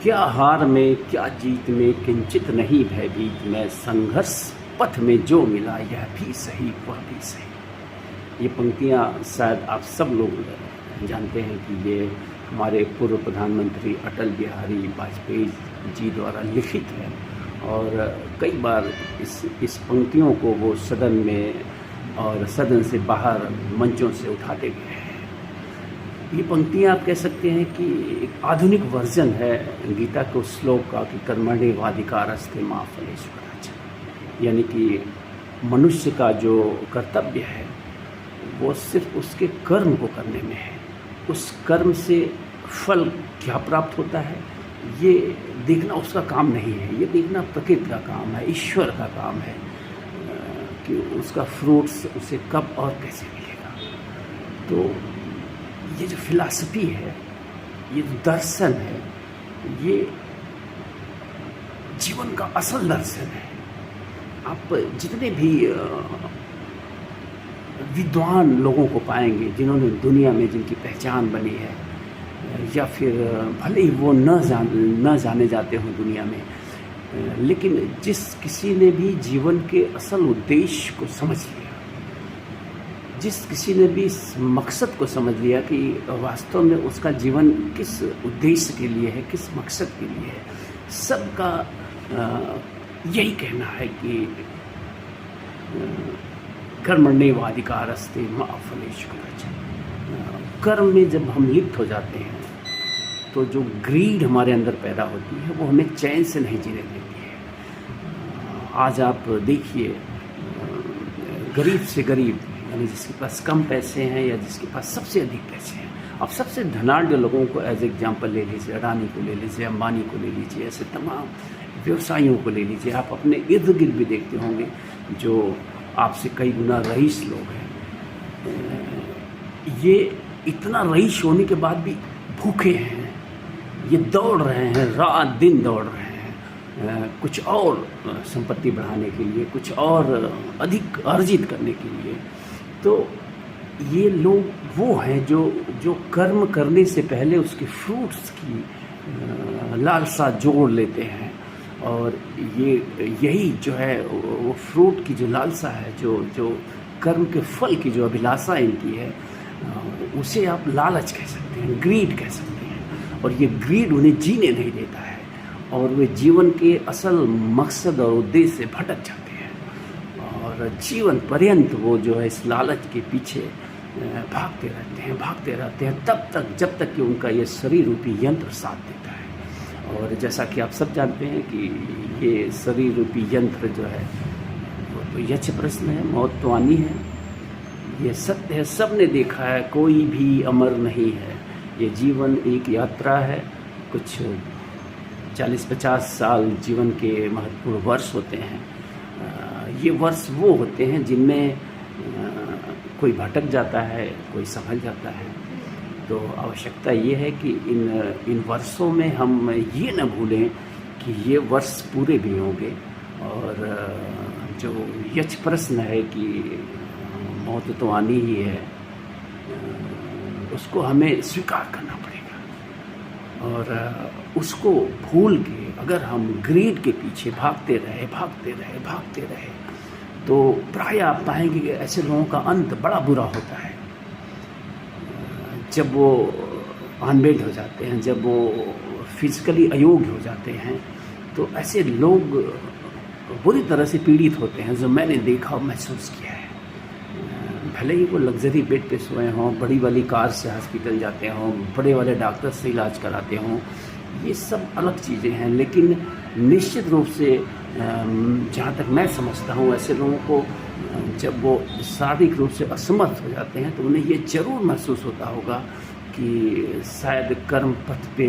क्या हार में क्या जीत में किंचित नहीं भयभीत, मैं संघर्ष पथ में जो मिला यह भी सही वह भी सही। ये पंक्तियाँ शायद आप सब लोग जानते हैं कि ये हमारे पूर्व प्रधानमंत्री अटल बिहारी वाजपेयी जी द्वारा लिखित है और कई बार इस पंक्तियों को वो सदन में और सदन से बाहर मंचों से उठाते गए हैं। ये पंक्तियाँ आप कह सकते हैं कि एक आधुनिक वर्जन है गीता के उस श्लोक का कि कर्मण्येवाधिकारस्ते मा फलेषु कदाचन, यानी कि मनुष्य का जो कर्तव्य है वो सिर्फ उसके कर्म को करने में है। उस कर्म से फल क्या प्राप्त होता है ये देखना उसका काम नहीं है, ये देखना प्रकृति का काम है, ईश्वर का काम है कि उसका फ्रूट्स उसे कब और कैसे मिलेगा। तो ये जो फिलॉसफी है, ये जो दर्शन है, ये जीवन का असल दर्शन है। आप जितने भी विद्वान लोगों को पाएंगे जिन्होंने दुनिया में जिनकी पहचान बनी है, या फिर भले ही वो न जाने जाते हों दुनिया में, लेकिन जिस किसी ने भी जीवन के असल उद्देश्य को समझ लिया, जिस किसी ने भी इस मकसद को समझ लिया कि वास्तव में उसका जीवन किस उद्देश्य के लिए है, किस मकसद के लिए है, सबका यही कहना है कि कर्मण्येवाधिकारस्ते मा फलेषु कदाचन। कर्म में जब हम लिप्त हो जाते हैं तो जो ग्रीड हमारे अंदर पैदा होती है वो हमें चैन से नहीं जीने देती है। आज आप देखिए, गरीब से गरीब, यानी जिसके पास कम पैसे हैं या जिसके पास सबसे अधिक पैसे हैं, आप सबसे धनाढ़ लोगों को एज एग्जाम्पल ले लीजिए, अडानी को ले लीजिए, अंबानी को ले लीजिए, ऐसे तमाम व्यवसायियों को ले लीजिए। आप अपने इर्द गिर्द भी देखते होंगे जो आपसे कई गुना रईस लोग हैं, ये इतना रईस होने के बाद भी भूखे हैं, ये दौड़ रहे हैं, रात दिन दौड़ रहे हैं कुछ और संपत्ति बढ़ाने के लिए, कुछ और अधिक अर्जित करने के लिए। तो ये लोग वो हैं जो कर्म करने से पहले उसके फ्रूट्स की लालसा जोड़ लेते हैं, और यही जो है वो फ्रूट की जो लालसा है, जो कर्म के फल की जो अभिलाषा इनकी है, उसे आप लालच कह सकते हैं, ग्रीड कह सकते हैं। और ये ग्रीड उन्हें जीने नहीं देता है और वे जीवन के असल मकसद और उद्देश्य से भटक जाते हैं और जीवन पर्यंत वो जो है इस लालच के पीछे भागते रहते हैं तब तक जब तक कि उनका ये शरीर रूपी यंत्र साथ देता है। और जैसा कि आप सब जानते हैं कि ये शरीर रूपी यंत्र जो है वो तो यक्ष प्रश्न है, मौत तो आनी है, ये सत्य है, सब ने देखा है, कोई भी अमर नहीं है। ये जीवन एक यात्रा है, कुछ 40-50 साल जीवन के महत्वपूर्ण वर्ष होते हैं। ये वर्ष वो होते हैं जिनमें कोई भटक जाता है, कोई संभल जाता है। तो आवश्यकता ये है कि इन वर्षों में हम ये न भूलें कि ये वर्ष पूरे भी होंगे, और जो यक्ष प्रश्न है कि मौत तो आनी ही है, उसको हमें स्वीकार करना पड़ेगा। और उसको भूल के अगर हम ग्रीड के पीछे भागते रहे तो प्राय आप पाएंगे कि ऐसे लोगों का अंत बड़ा बुरा होता है। जब वो अनबेड हो जाते हैं, जब वो फिजिकली अयोग्य हो जाते हैं, तो ऐसे लोग बुरी तरह से पीड़ित होते हैं, जो मैंने देखा और महसूस किया है। भले ही वो लग्जरी बेड पे सोए हों, बड़ी वाली कार से हॉस्पिटल जाते हों, बड़े वाले डॉक्टर से इलाज कराते हों, ये सब अलग चीज़ें हैं, लेकिन निश्चित रूप से जहाँ तक मैं समझता हूँ, ऐसे लोगों को जब वो शारीरिक रूप से असमर्थ हो जाते हैं तो उन्हें ये ज़रूर महसूस होता होगा कि शायद कर्म पथ पे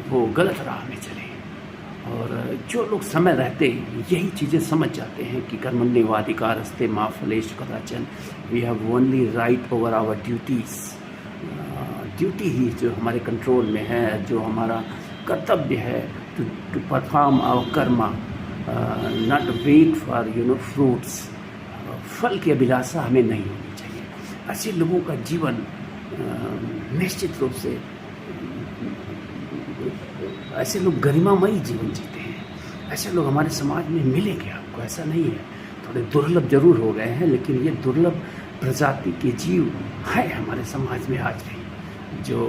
वो गलत राह में चले। और जो लोग समय रहते यही चीज़ें समझ जाते हैं कि कर्मण्येवाधिकारस्ते मा फलेषु कदाचन, we have only right over our duties. Duty ही जो हमारे कंट्रोल में है, जो हमारा कर्तव्य है, to perform our karma, not wait for fruits. फल की अभिलाषा हमें नहीं होनी चाहिए। ऐसे लोगों का जीवन निश्चित रूप से ऐसे लोग गरिमामयी जीवन जीते हैं। ऐसे लोग हमारे समाज में मिलेंगे आपको, ऐसा नहीं है। थोड़े दुर्लभ जरूर हो गए हैं, लेकिन ये दुर्लभ प्रजाति के जीव हैं हमारे समाज में आज भी, जो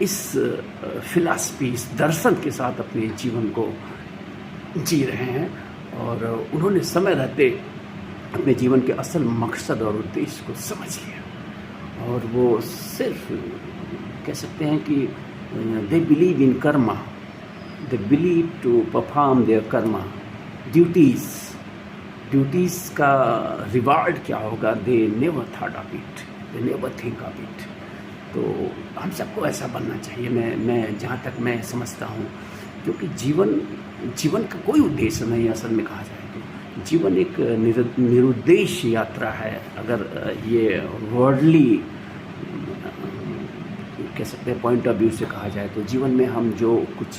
इस फिलॉसफी, इस दर्शन के साथ अपने जीवन को जी रहे हैं। और उन्होंने समय रहते अपने जीवन के असल मकसद और उद्देश्य को समझ लिया, और वो सिर्फ कह सकते हैं कि they believe in karma, they believe to perform their karma duties का रिवार्ड क्या होगा, they never thought of it, they never think of it. तो हम सबको ऐसा बनना चाहिए, मैं जहाँ तक मैं समझता हूँ, क्योंकि जीवन का कोई उद्देश्य नहीं है असल में कहा जाए तो। जीवन एक निरुद्देश्य यात्रा है। अगर ये वर्ल्डली कह सकते हैं पॉइंट ऑफ व्यू से कहा जाए तो जीवन में हम जो कुछ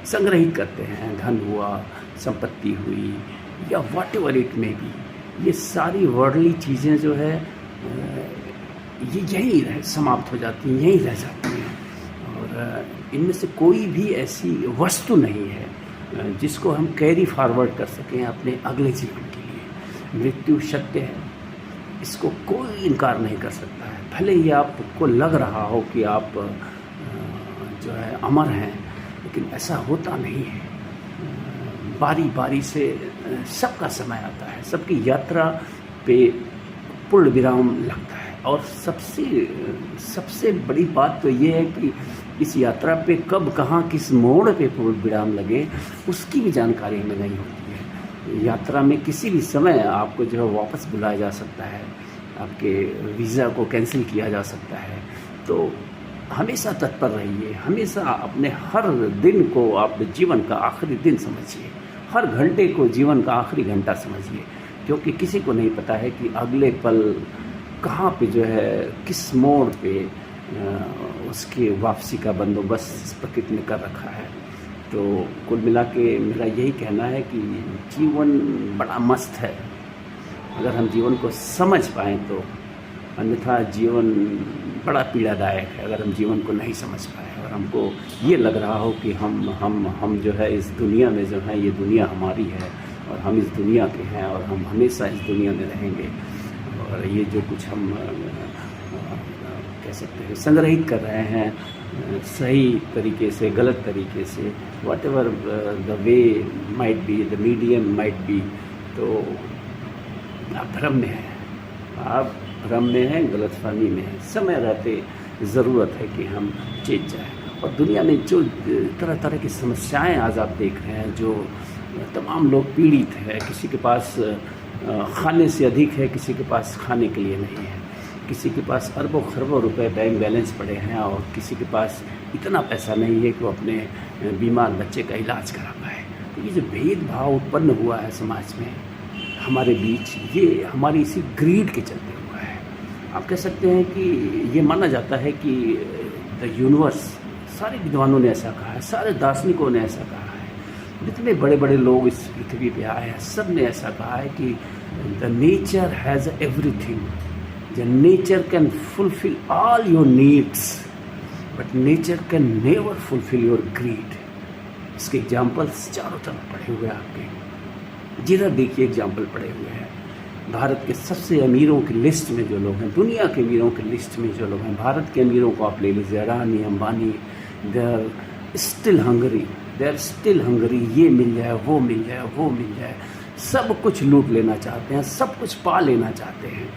संग्रहित करते हैं, धन हुआ, संपत्ति हुई, या व्हाट एवर इट में बी, ये सारी वर्ल्डली चीज़ें जो है ये यहीं समाप्त हो जाती हैं, यहीं रह जाती हैं। और इनमें से कोई भी ऐसी वस्तु नहीं है जिसको हम कैरी फॉरवर्ड कर सकें अपने अगले जीवन के लिए। मृत्यु सत्य है, इसको कोई इनकार नहीं कर सकता है। भले ही आपको लग रहा हो कि आप जो है अमर हैं, लेकिन ऐसा होता नहीं है। बारी बारी से सबका समय आता है, सबकी यात्रा पे पूर्ण विराम लगता है। और सबसे बड़ी बात तो ये है कि इस यात्रा पे कब, कहाँ, किस मोड़ पे पूर्ण विराम लगे, उसकी भी जानकारी हमें नहीं होती है। यात्रा में किसी भी समय आपको जो है वापस बुलाया जा सकता है, आपके वीज़ा को कैंसिल किया जा सकता है। तो हमेशा तत्पर रहिए, हमेशा अपने हर दिन को आप जीवन का आखिरी दिन समझिए, हर घंटे को जीवन का आखिरी घंटा समझिए, क्योंकि किसी को नहीं पता है कि अगले पल कहाँ पे जो है, किस मोड़ पे उसकी वापसी का बंदोबस्त इस प्रकृति ने कर रखा है। तो कुल मिला के मेरा यही कहना है कि जीवन बड़ा मस्त है अगर हम जीवन को समझ पाएँ तो, अन्यथा जीवन बड़ा पीड़ादायक है अगर हम जीवन को नहीं समझ पाए और हमको ये लग रहा हो कि हम जो है इस दुनिया में जो है, ये दुनिया हमारी है और हम इस दुनिया के हैं और हम हमेशा इस दुनिया में रहेंगे। और ये जो कुछ हम कह सकते हैं संग्रहित कर रहे हैं सही तरीके से, गलत तरीके से, what ever the way might be, the medium might be, तो आप भ्रम में हैं, आप भ्रम में हैं, गलतफहमी में हैं। समय रहते ज़रूरत है कि हम चेत जाएं। और दुनिया में जो तरह तरह की समस्याएं आज आप देख रहे हैं, जो तमाम लोग पीड़ित हैं, किसी के पास खाने से अधिक है, किसी के पास खाने के लिए नहीं है, किसी के पास अरबों खरबों रुपए बैंक बैलेंस पड़े हैं और किसी के पास इतना पैसा नहीं है कि वो अपने बीमार बच्चे का इलाज करा पाए। तो ये जो भेदभाव उत्पन्न हुआ है समाज में हमारे बीच, ये हमारी इसी ग्रीड के चलते हुआ है। आप कह सकते हैं कि ये माना जाता है कि द यूनिवर्स, सारे विद्वानों ने ऐसा कहा है, सारे दार्शनिकों ने ऐसा कहा है, जितने बड़े बड़े लोग इस पृथ्वी पे आए हैं सब ने ऐसा कहा है कि the nature has everything, the nature can fulfil all your needs but nature can never fulfil your greed. इसके एग्जाम्पल्स चारों तरफ पड़े हुए हैं, आपके जिधर देखिए एग्जाम्पल पड़े हुए हैं। भारत के सबसे अमीरों की लिस्ट में जो लोग हैं, दुनिया के अमीरों की लिस्ट में जो लोग हैं, भारत के अमीरों को आप ले लीजिए, Adani, Ambani, they are still hungry, ये मिल जाए, वो मिल जाए, वो मिल जाए, सब कुछ लूट लेना चाहते हैं, सब कुछ पा लेना चाहते हैं।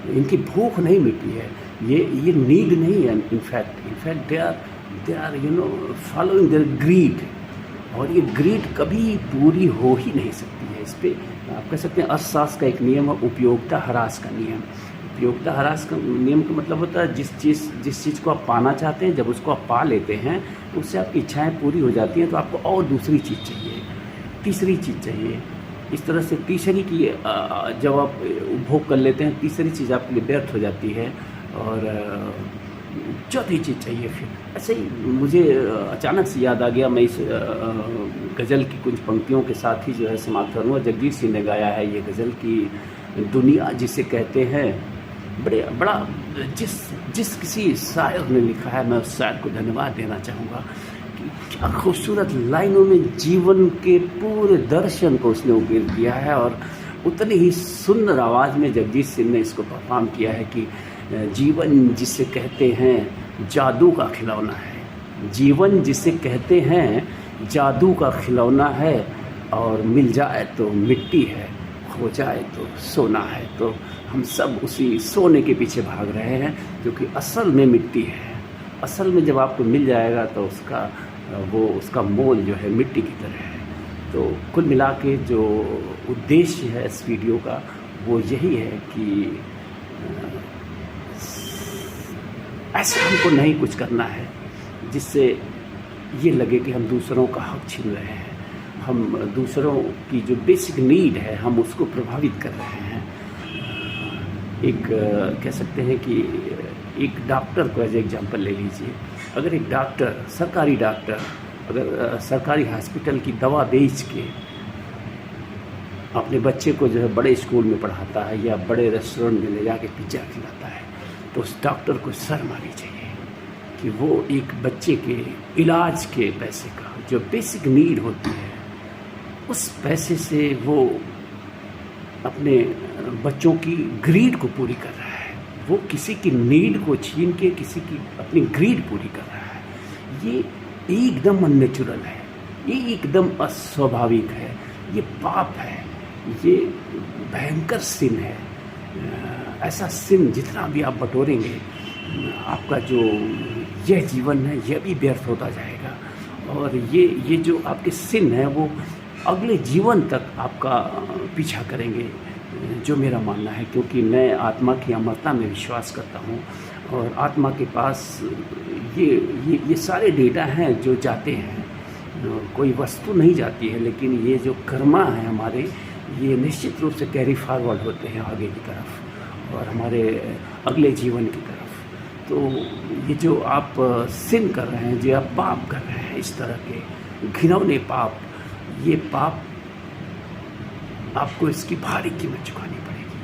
इनकी भूख नहीं मिटी है, ये नीड नहीं है। In fact they are following their greed, और ये ग्रीड कभी पूरी हो ही नहीं सकती है। इस पर आप कह सकते हैं अर्थशास्त्र का एक नियम है उपयोगिता ह्रास का नियम। उपयोगिता ह्रास का नियम का मतलब होता है जिस चीज़ को आप पाना चाहते हैं, जब उसको आप पा लेते हैं तो उससे आपकी इच्छाएं पूरी हो जाती हैं, तो आपको और दूसरी चीज़ चाहिए, तीसरी चीज़ चाहिए। इस तरह से तीसरी की जब आप उपभोग कर लेते हैं, तीसरी चीज़ आपके लिए व्यर्थ हो जाती है और चौथी चीज़ चाहिए फिर। ऐसे ही मुझे अचानक से याद आ गया, मैं इस गज़ल की कुछ पंक्तियों के साथ ही जो है समाप्त करूँगा। जगजीत सिंह ने गाया है ये गज़ल की दुनिया जिसे कहते हैं, बड़ा जिस किसी शायर ने लिखा है, मैं उस शायर को धन्यवाद देना चाहूँगा कि क्या खूबसूरत लाइनों में जीवन के पूरे दर्शन को उसने उकेर दिया है। और उतनी ही सुंदर आवाज़ में जगजीत सिंह ने इसको परफॉर्म किया है कि जीवन जिसे कहते हैं जादू का खिलौना है, जीवन जिसे कहते हैं जादू का खिलौना है, और मिल जाए तो मिट्टी है, खो जाए तो सोना है। तो हम सब उसी सोने के पीछे भाग रहे हैं, क्योंकि असल में मिट्टी है। असल में जब आपको मिल जाएगा तो उसका मोल जो है मिट्टी की तरह है। तो कुल मिला के जो उद्देश्य है इस वीडियो का वो यही है कि ऐसा हमको नहीं कुछ करना है जिससे ये लगे कि हम दूसरों का हक छीन रहे हैं, हम दूसरों की जो बेसिक नीड है हम उसको प्रभावित कर रहे हैं। एक कह सकते हैं कि एक डॉक्टर को एज एग्जांपल ले लीजिए। अगर एक डॉक्टर, सरकारी डॉक्टर, अगर सरकारी हॉस्पिटल की दवा बेच के अपने बच्चे को जो है बड़े स्कूल में पढ़ाता है या बड़े रेस्टोरेंट में ले जाके पिज्ज़ा खिलाता है, तो उस डॉक्टर को शर्म आनी चाहिए कि वो एक बच्चे के इलाज के पैसे का जो बेसिक नीड होती है उस पैसे से वो अपने बच्चों की ग्रीड को पूरी कर रहा है। वो किसी की नीड को छीन के किसी की अपनी ग्रीड पूरी कर रहा है। ये एकदम अननेचुरल है, ये एकदम अस्वाभाविक है, ये पाप है, ये भयंकर सिन है। ऐसा सिन जितना भी आप बटोरेंगे आपका जो यह जीवन है यह भी व्यर्थ होता जाएगा। और ये जो आपके सिन है वो अगले जीवन तक आपका पीछा करेंगे, जो मेरा मानना है। क्योंकि मैं आत्मा की अमरता में विश्वास करता हूँ और आत्मा के पास ये सारे डेटा हैं जो जाते हैं। कोई वस्तु नहीं जाती है, लेकिन ये जो कर्मा है हमारे, ये निश्चित रूप से कैरी फॉरवर्ड होते हैं आगे की तरफ और हमारे अगले जीवन की तरफ। तो ये जो आप सिन कर रहे हैं, जो आप पाप कर रहे हैं, इस तरह के घिनौने पाप, ये पाप आपको इसकी भारी कीमत चुकानी पड़ेगी।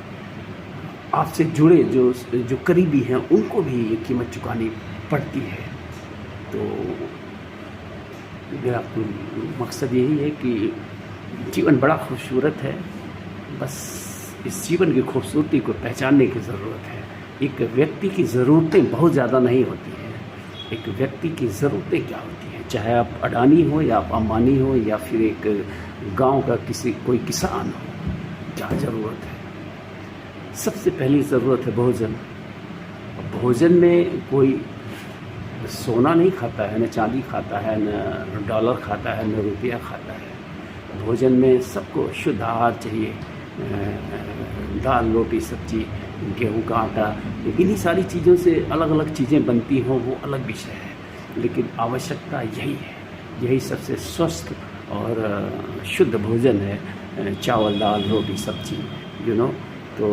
आपसे जुड़े जो करीबी हैं उनको भी ये कीमत चुकानी पड़ती है। तो मेरा मकसद यही है कि जीवन बड़ा खूबसूरत है, बस इस जीवन की खूबसूरती को पहचानने की ज़रूरत है। एक व्यक्ति की ज़रूरतें बहुत ज़्यादा नहीं होती हैं। एक व्यक्ति की ज़रूरतें क्या होती हैं, चाहे आप अडानी हो या आप अंबानी हो या फिर एक गांव का कोई किसान हो, क्या ज़रूरत है? सबसे पहली ज़रूरत है भोजन। भोजन में कोई सोना नहीं खाता है, न चांदी खाता है, न डॉलर खाता है, न रुपया खाता है। भोजन में सबको शुद्ध आहार चाहिए, दाल, रोटी, सब्जी, गेहूं का आटा, इन्हीं सारी चीज़ों से अलग अलग चीज़ें बनती हों वो अलग विषय है, लेकिन आवश्यकता यही है। यही सबसे स्वस्थ और शुद्ध भोजन है, चावल, दाल, रोटी, सब्जी, तो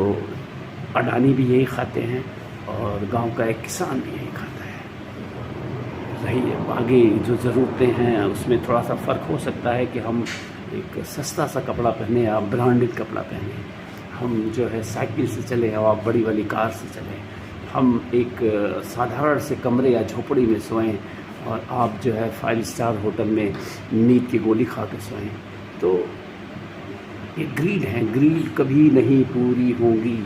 अडानी भी यही खाते हैं और गांव का एक किसान भी यही खाता है। रही आगे जो ज़रूरतें हैं उसमें थोड़ा सा फ़र्क हो सकता है कि हम एक सस्ता सा कपड़ा पहने या ब्रांडेड कपड़ा पहने, हम जो है साइकिल से चले या आप बड़ी वाली कार से चले, हम एक साधारण से कमरे या झोपड़ी में सोएं और आप जो है 5 स्टार होटल में नींद की गोली खा के सोएं। तो ये ग्रीड है, ग्रीड कभी नहीं पूरी होगी,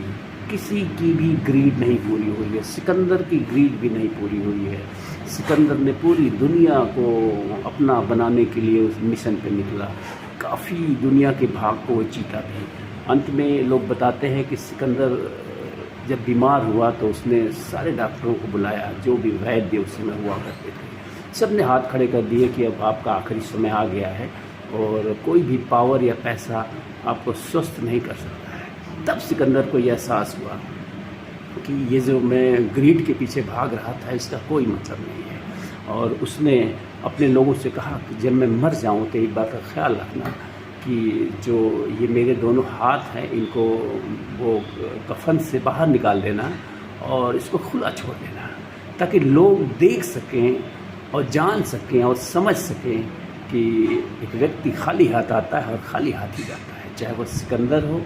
किसी की भी ग्रीड नहीं पूरी हुई है। सिकंदर की ग्रीड भी नहीं पूरी हुई है। सिकंदर ने पूरी दुनिया को अपना बनाने के लिए उस मिशन पे निकला, काफ़ी दुनिया के भाग को वो जीता भी। अंत में लोग बताते हैं कि सिकंदर जब बीमार हुआ तो उसने सारे डॉक्टरों को बुलाया, जो भी वैद्य उस समय हुआ करते थे, सब ने हाथ खड़े कर दिए कि अब आपका आखिरी समय आ गया है और कोई भी पावर या पैसा आपको स्वस्थ नहीं कर सकता है। तब सिकंदर को यह एहसास हुआ कि ये जो मैं ग्रीड के पीछे भाग रहा था इसका कोई मतलब नहीं है। और उसने अपने लोगों से कहा कि जब मैं मर जाऊं तो एक बात का ख्याल रखना कि जो ये मेरे दोनों हाथ हैं इनको वो कफन से बाहर निकाल देना और इसको खुला छोड़ देना, ताकि लोग देख सकें और जान सकें और समझ सकें कि एक व्यक्ति खाली हाथ आता है और खाली हाथ ही जाता है, चाहे वो सिकंदर हो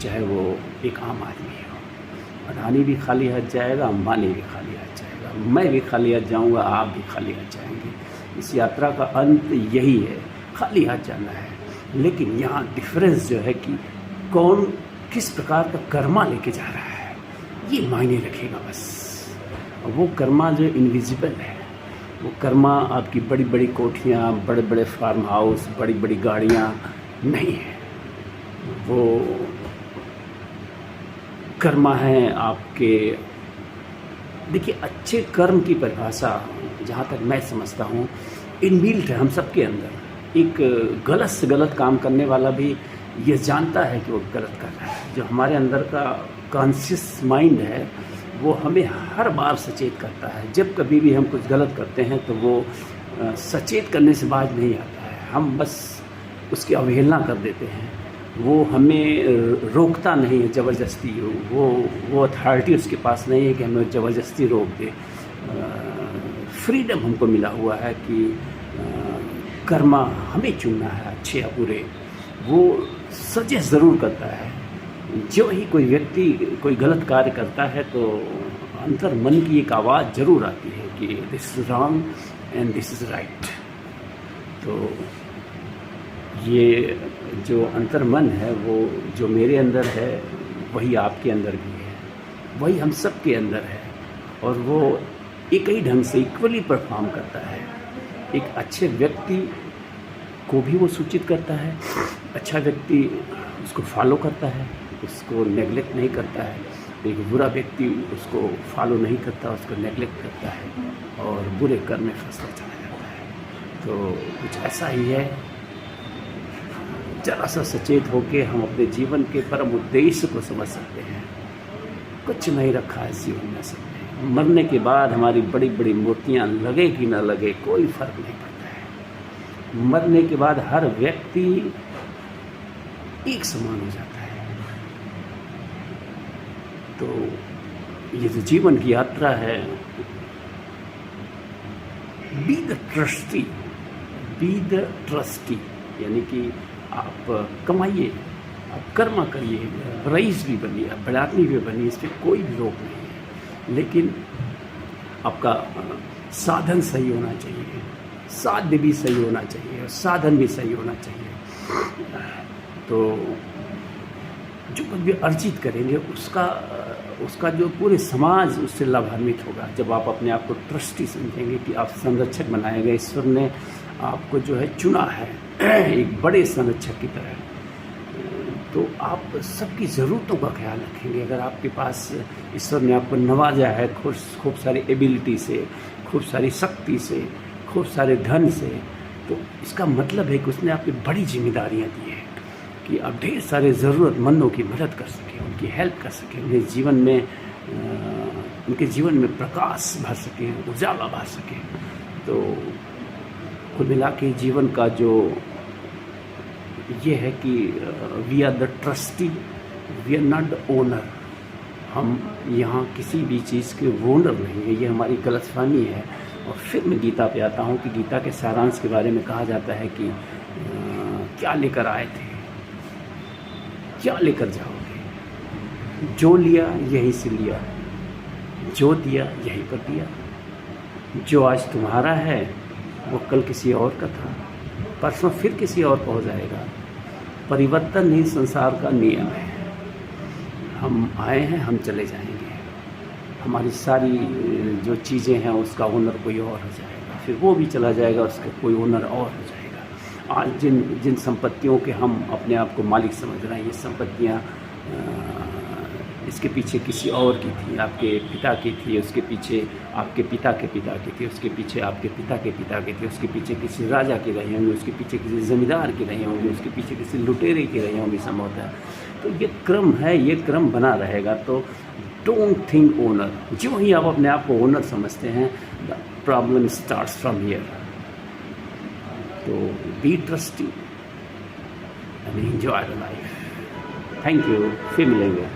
चाहे वो एक आम आदमी हो। अडानी भी खाली हाथ जाएगा, अंबानी भी खाली हाथ जाएगा, मैं भी खाली हाथ जाऊँगा, आप भी खाली हाथ जाएंगे। इस यात्रा का अंत यही है, खाली हाथ जाना है। लेकिन यहाँ डिफरेंस जो है कि कौन किस प्रकार का कर्मा लेके जा रहा है, ये मायने रखेगा बस। वो कर्मा जो इनविजिबल है, वो कर्मा आपकी बड़ी बड़ी कोठियाँ, बड़े बड़े फार्म हाउस, बड़ी बड़ी गाड़ियाँ नहीं है। वो कर्मा है आपके, देखिए अच्छे कर्म की परिभाषा जहाँ तक मैं समझता हूँ इनबिल्ट है हम सबके अंदर। एक गलत से गलत काम करने वाला भी ये जानता है कि वो गलत कर रहा है। जो हमारे अंदर का कॉन्शियस माइंड है वो हमें हर बार सचेत करता है। जब कभी भी हम कुछ गलत करते हैं तो वो सचेत करने से बाज नहीं आता है, हम बस उसकी अवहेलना कर देते हैं। वो हमें रोकता नहीं है ज़बरदस्ती, वो अथॉरिटी उसके पास नहीं है कि हमें ज़बरदस्ती रोक दे। फ्रीडम हमको मिला हुआ है कि कर्मा हमें चुनना है, अच्छे या बुरे। वो सजेस्ट ज़रूर करता है। जो ही कोई व्यक्ति कोई गलत कार्य करता है तो अंतर मन की एक आवाज़ ज़रूर आती है कि this is wrong and this is right. तो ये जो अंतर मन है वो जो मेरे अंदर है वही आपके अंदर भी है, वही हम सब के अंदर है, और वो एक ही ढंग से इक्वली परफॉर्म करता है। एक अच्छे व्यक्ति को भी वो सूचित करता है, अच्छा व्यक्ति उसको फॉलो करता है, उसको नेगलेक्ट नहीं करता है। एक बुरा व्यक्ति उसको फॉलो नहीं करता, उसको नेगलेक्ट करता है और बुरे कर्म में फंसता चला जाता है। तो कुछ ऐसा ही है। जरा सा सचेत होकर हम अपने जीवन के परम उद्देश्य को समझ सकते हैं। कुछ नहीं रखा है जीवन में सबने। मरने के बाद हमारी बड़ी बड़ी मूर्तियाँ लगे कि ना लगे कोई फर्क नहीं पड़ता है। मरने के बाद हर व्यक्ति एक समान हो जाता है। तो ये जो जीवन की यात्रा है, बी द ट्रस्टी, यानी कि आप कमाइए, आप कर्मा करिए, रईस भी बनिए, आप बड़ादमी भी बनिए, इस पर कोई भी रोक नहीं है। लेकिन आपका साधन सही होना चाहिए, साध्य भी सही होना चाहिए, साधन भी सही होना चाहिए। तो जो कुछ भी अर्जित करेंगे उसका जो पूरे समाज उससे लाभान्वित होगा। जब आप अपने आप को ट्रस्टी समझेंगे कि आप संरक्षक बनाए गए, ईश्वर ने आपको जो है चुना है एक बड़े संरक्षक की तरह, तो आप सबकी ज़रूरतों का ख्याल रखेंगे। अगर आपके पास ईश्वर ने आपको नवाजा है खूब सारी एबिलिटी से, खूब सारी शक्ति से, खूब सारे धन से, तो इसका मतलब है कि उसने आपकी बड़ी जिम्मेदारियां दी हैं कि आप ढेर सारे ज़रूरतमंदों की मदद कर सकें, उनकी हेल्प कर सकें, उनके जीवन में प्रकाश भर सकें, उजाला भर सकें। तो कुल मिला के जीवन का जो ये है कि we are the trustee, we are not the owner. हम यहाँ किसी भी चीज़ के ओनर नहीं है, ये हमारी गलतफहमी है। और फिर मैं गीता पे आता हूँ कि गीता के सारांश के बारे में कहा जाता है कि क्या लेकर आए थे, क्या लेकर जाओगे, जो लिया यहीं से लिया, जो दिया यहीं पर दिया। जो आज तुम्हारा है वो कल किसी और का था, परसों फिर किसी और का हो जाएगा। परिवर्तन ही संसार का नियम है। हम आए हैं, हम चले जाएंगे। हमारी सारी जो चीज़ें हैं उसका ओनर कोई और हो जाएगा, फिर वो भी चला जाएगा, उसका कोई ओनर और हो जाएगा। आज जिन संपत्तियों के हम अपने आप को मालिक समझ रहे हैं, ये संपत्तियाँ इसके पीछे किसी और की थी, आपके पिता की थी, उसके पीछे आपके पिता के पिता की थी, उसके पीछे आपके पिता के पिता की थी, उसके पीछे किसी राजा की रही होंगी, उसके पीछे किसी ज़मींदार की रही होंगी, उसके पीछे किसी लुटेरे की रही होंगी संभवतः। तो ये क्रम है, ये क्रम बना रहेगा। तो डोंट थिंक ओनर। जो ही आप अपने आप को ओनर समझते हैं, the problem starts from here. तो be trustee and enjoy the life. Thank you, फिर मिलेंगे।